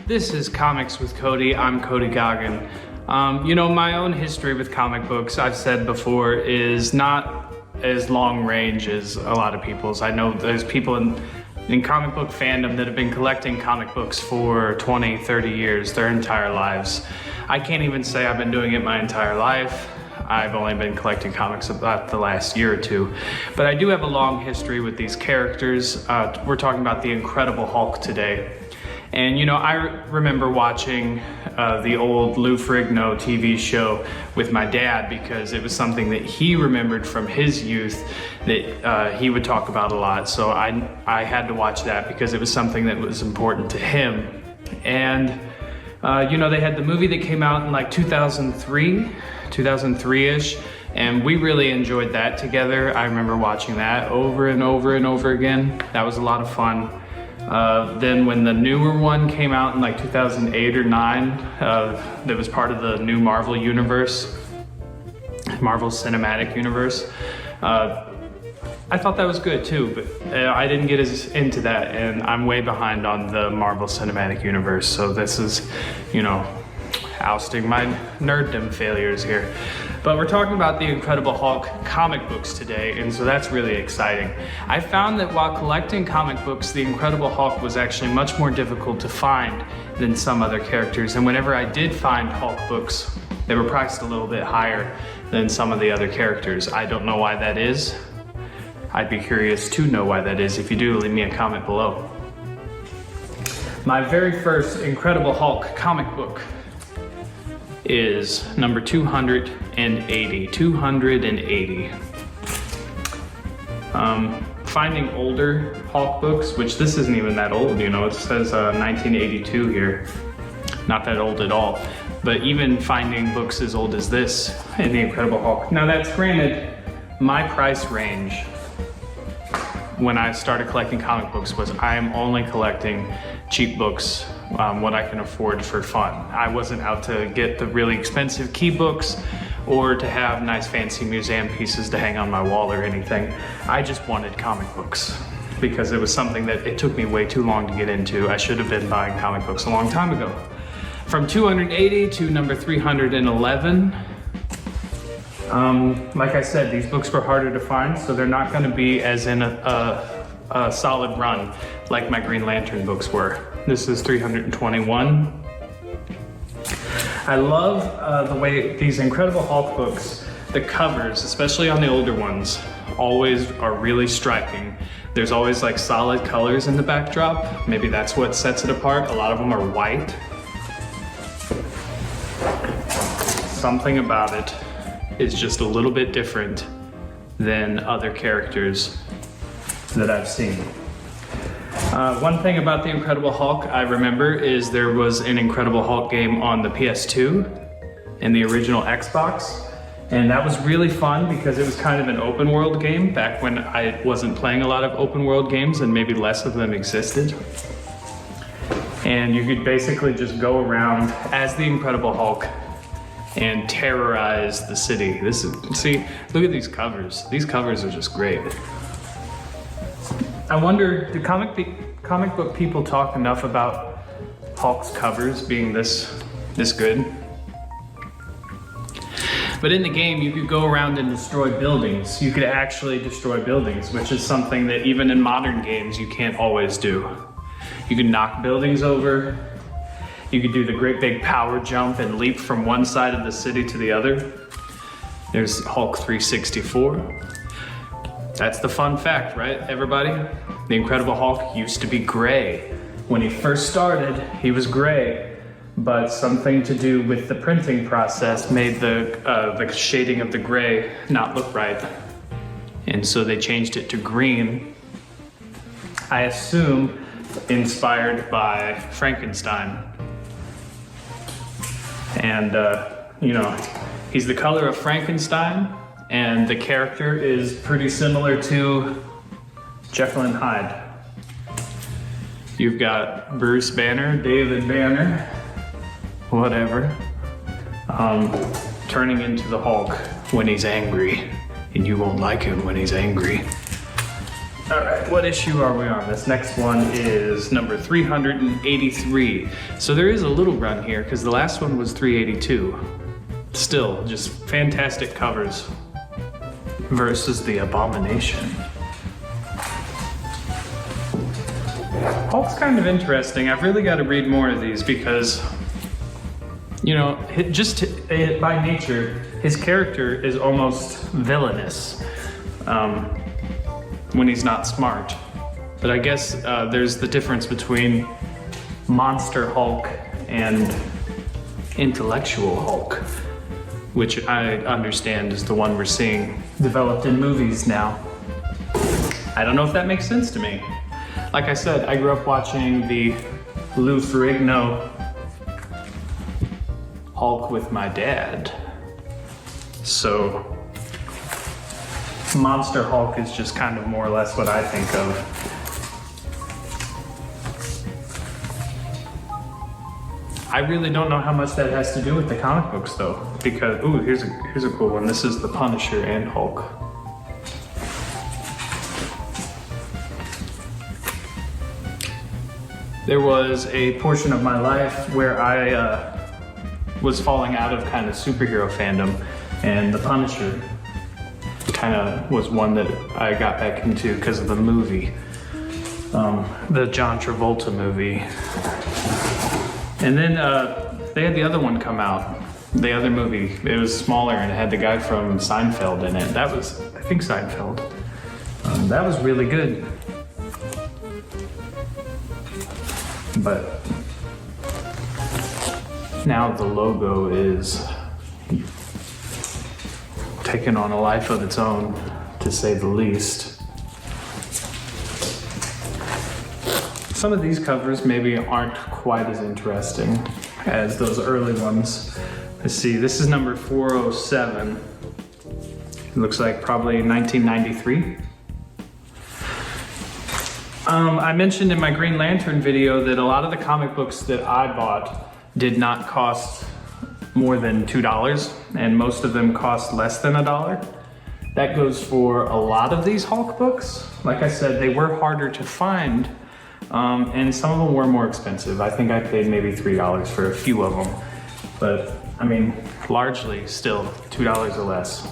This is Comics with Cody. I'm Cody Goggin. My own history with comic books, I've said before, is not as long range as a lot of people's. I know there's people in comic book fandom that have been collecting comic books for 20, 30 years, their entire lives. I can't even say I've been doing it my entire life. I've only been collecting comics about the last year or two. But I do have a long history with these characters. We're talking about the Incredible Hulk today. And I remember watching the old Lou Ferrigno TV show with my dad because it was something that he remembered from his youth that he would talk about a lot. So I had to watch that because it was something that was important to him. And they had the movie that came out in like 2003-ish, and we really enjoyed that together. I remember watching that over and over and over again. That was a lot of fun. Then when the newer one came out in like 2008 or 9, that was part of the new Marvel universe, Marvel Cinematic Universe. I thought that was good too, but I didn't get as into that, and I'm way behind on the Marvel Cinematic Universe, so this is, ousting my nerddom failures here. But we're talking about the Incredible Hulk comic books today, and so that's really exciting. I found that while collecting comic books, the Incredible Hulk was actually much more difficult to find than some other characters, and whenever I did find Hulk books, they were priced a little bit higher than some of the other characters. I don't know why that is. I'd be curious to know why that is. If you do, leave me a comment below. My very first Incredible Hulk comic book is number 280. 280. Finding older Hulk books, which this isn't even that old, it says 1982 here. Not that old at all. But even finding books as old as this in the Incredible Hulk. Now that's granted, my price range when I started collecting comic books was I'm only collecting cheap books, what I can afford for fun. I wasn't out to get the really expensive key books or to have nice fancy museum pieces to hang on my wall or anything. I just wanted comic books because it was something that it took me way too long to get into. I should have been buying comic books a long time ago. From 280 to number 311. Like I said, these books were harder to find, so they're not going to be as in a solid run like my Green Lantern books were. This is 321. I love the way these Incredible Hulk books, the covers, especially on the older ones, always are really striking. There's always like solid colors in the backdrop. Maybe that's what sets it apart. A lot of them are white. Something about it is just a little bit different than other characters that I've seen. One thing about the Incredible Hulk I remember is there was an Incredible Hulk game on the PS2 and the original Xbox, and that was really fun because it was kind of an open world game back when I wasn't playing a lot of open world games and maybe less of them existed. And you could basically just go around as the Incredible Hulk and terrorize the city. See, look at these covers. These covers are just great. I wonder, do comic book people talk enough about Hulk's covers being this good? But in the game, you could go around and destroy buildings. You could actually destroy buildings, which is something that even in modern games you can't always do. You can knock buildings over. You could do the great big power jump and leap from one side of the city to the other. There's Hulk 364. That's the fun fact, right, everybody? The Incredible Hulk used to be gray. When he first started, he was gray, but something to do with the printing process made the shading of the gray not look right. And so they changed it to green. I assume inspired by Frankenstein. And, he's the color of Frankenstein, and the character is pretty similar to Jekyll and Hyde. You've got Bruce Banner, David Banner, whatever, turning into the Hulk when he's angry, and you won't like him when he's angry. All right, what issue are we on? This next one is number 383. So there is a little run here because the last one was 382. Still, just fantastic covers versus the Abomination. Hulk's kind of interesting. I've really got to read more of these because, you know, by nature, his character is almost villainous when he's not smart. But I guess there's the difference between Monster Hulk and Intellectual Hulk, which I understand is the one we're seeing developed in movies now. I don't know if that makes sense to me. Like I said, I grew up watching the Lou Ferrigno Hulk with my dad. So Monster Hulk is just kind of more or less what I think of. I really don't know how much that has to do with the comic books though, because, ooh, here's a cool one. This is the Punisher and Hulk. There was a portion of my life where I was falling out of kind of superhero fandom, and the Punisher kind of was one that I got back into because of the movie, the John Travolta movie. And then they had the other one come out, the other movie. It was smaller and it had the guy from Seinfeld in it. That was, I think, Seinfeld. That was really good. But now the logo is taking on a life of its own, to say the least. Some of these covers maybe aren't quite as interesting as those early ones. Let's see, this is number 407. It looks like probably 1993. I mentioned in my Green Lantern video that a lot of the comic books that I bought did not cost more than $2, and most of them cost less than $1. That goes for a lot of these Hulk books. Like I said, they were harder to find, and some of them were more expensive. I think I paid maybe $3 for a few of them, but I mean, largely still $2 or less.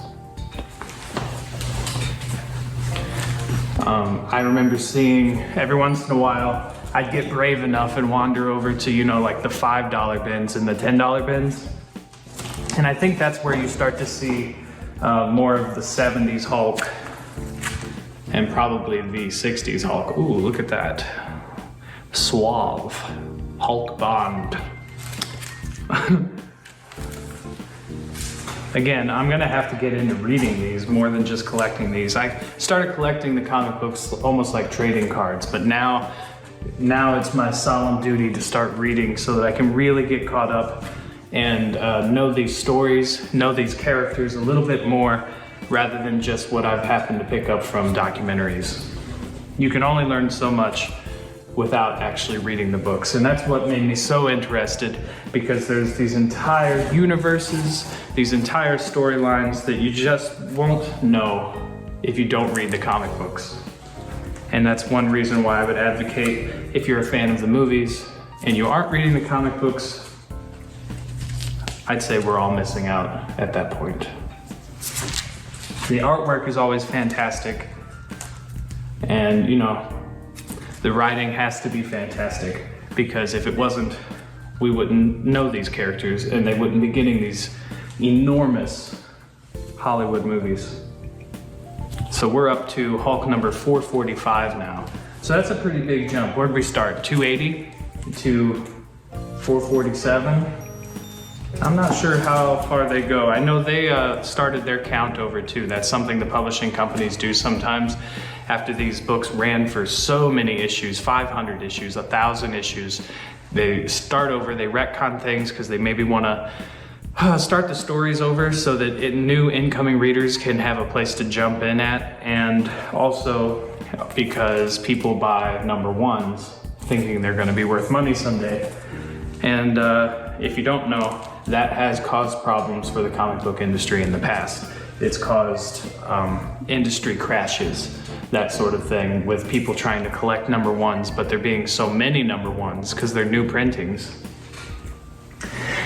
I remember seeing every once in a while, I'd get brave enough and wander over to, you know, like the $5 bins and the $10 bins. And I think that's where you start to see more of the 70s Hulk and probably the 60s Hulk. Ooh, look at that. Suave. Hulk Bond. Again, I'm gonna have to get into reading these more than just collecting these. I started collecting the comic books almost like trading cards, but now it's my solemn duty to start reading so that I can really get caught up and know these stories, know these characters a little bit more, rather than just what I've happened to pick up from documentaries. You can only learn so much without actually reading the books. And that's what made me so interested, because there's these entire universes, these entire storylines that you just won't know if you don't read the comic books. And that's one reason why I would advocate, if you're a fan of the movies and you aren't reading the comic books, I'd say we're all missing out at that point. The artwork is always fantastic, and you know, the writing has to be fantastic, because if it wasn't, we wouldn't know these characters and they wouldn't be getting these enormous Hollywood movies. So we're up to Hulk number 445 now. So that's a pretty big jump. Where'd we start? 280 to 447? I'm not sure how far they go. I know they started their count over too. That's something the publishing companies do sometimes. After these books ran for so many issues, 500 issues, 1,000 issues, they start over, they retcon things because they maybe want to start the stories over so that new incoming readers can have a place to jump in at, and also because people buy number ones thinking they're going to be worth money someday. And if you don't know, that has caused problems for the comic book industry in the past. It's caused industry crashes, that sort of thing, with people trying to collect number ones, but there being so many number ones because they're new printings.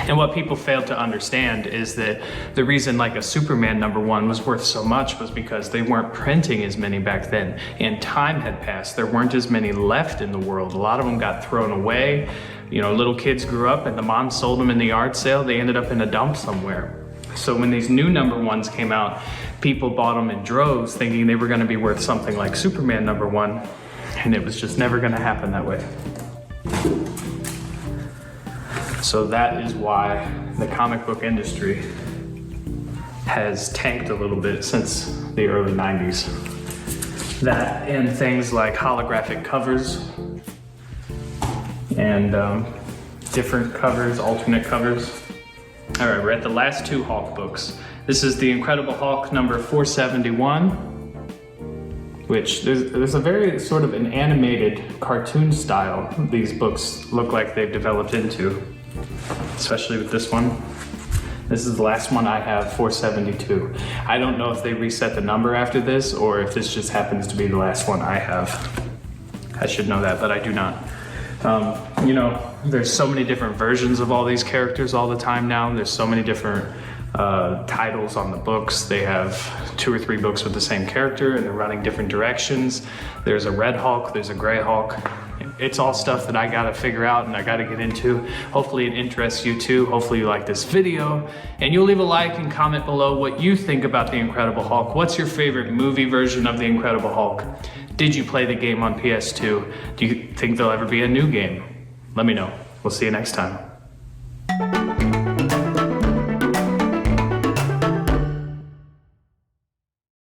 And what people failed to understand is that the reason like a Superman number one was worth so much was because they weren't printing as many back then, and time had passed. There weren't as many left in the world. A lot of them got thrown away. You know, little kids grew up and the mom sold them in the yard sale. They ended up in a dump somewhere. So when these new number ones came out, people bought them in droves thinking they were going to be worth something like Superman number one, and it was just never going to happen that way. So that is why the comic book industry has tanked a little bit since the early 90s. That and things like holographic covers and different covers, alternate covers. All right, we're at the last two Hulk books. This is The Incredible Hulk number 471, which there's a very sort of an animated cartoon style these books look like they've developed into, especially with this one. This is the last one I have, 472. I don't know if they reset the number after this or if this just happens to be the last one I have. I should know that, but I do not. You know, there's so many different versions of all these characters all the time now. There's so many different titles on the books. They have 2 or 3 books with the same character and they're running different directions. There's a red Hulk, there's a gray Hulk. It's all stuff that I gotta figure out and I gotta get into. Hopefully it interests you too. Hopefully you like this video. And you'll leave a like and comment below what you think about The Incredible Hulk. What's your favorite movie version of The Incredible Hulk? Did you play the game on PS2? Do you think there'll ever be a new game? Let me know. We'll see you next time.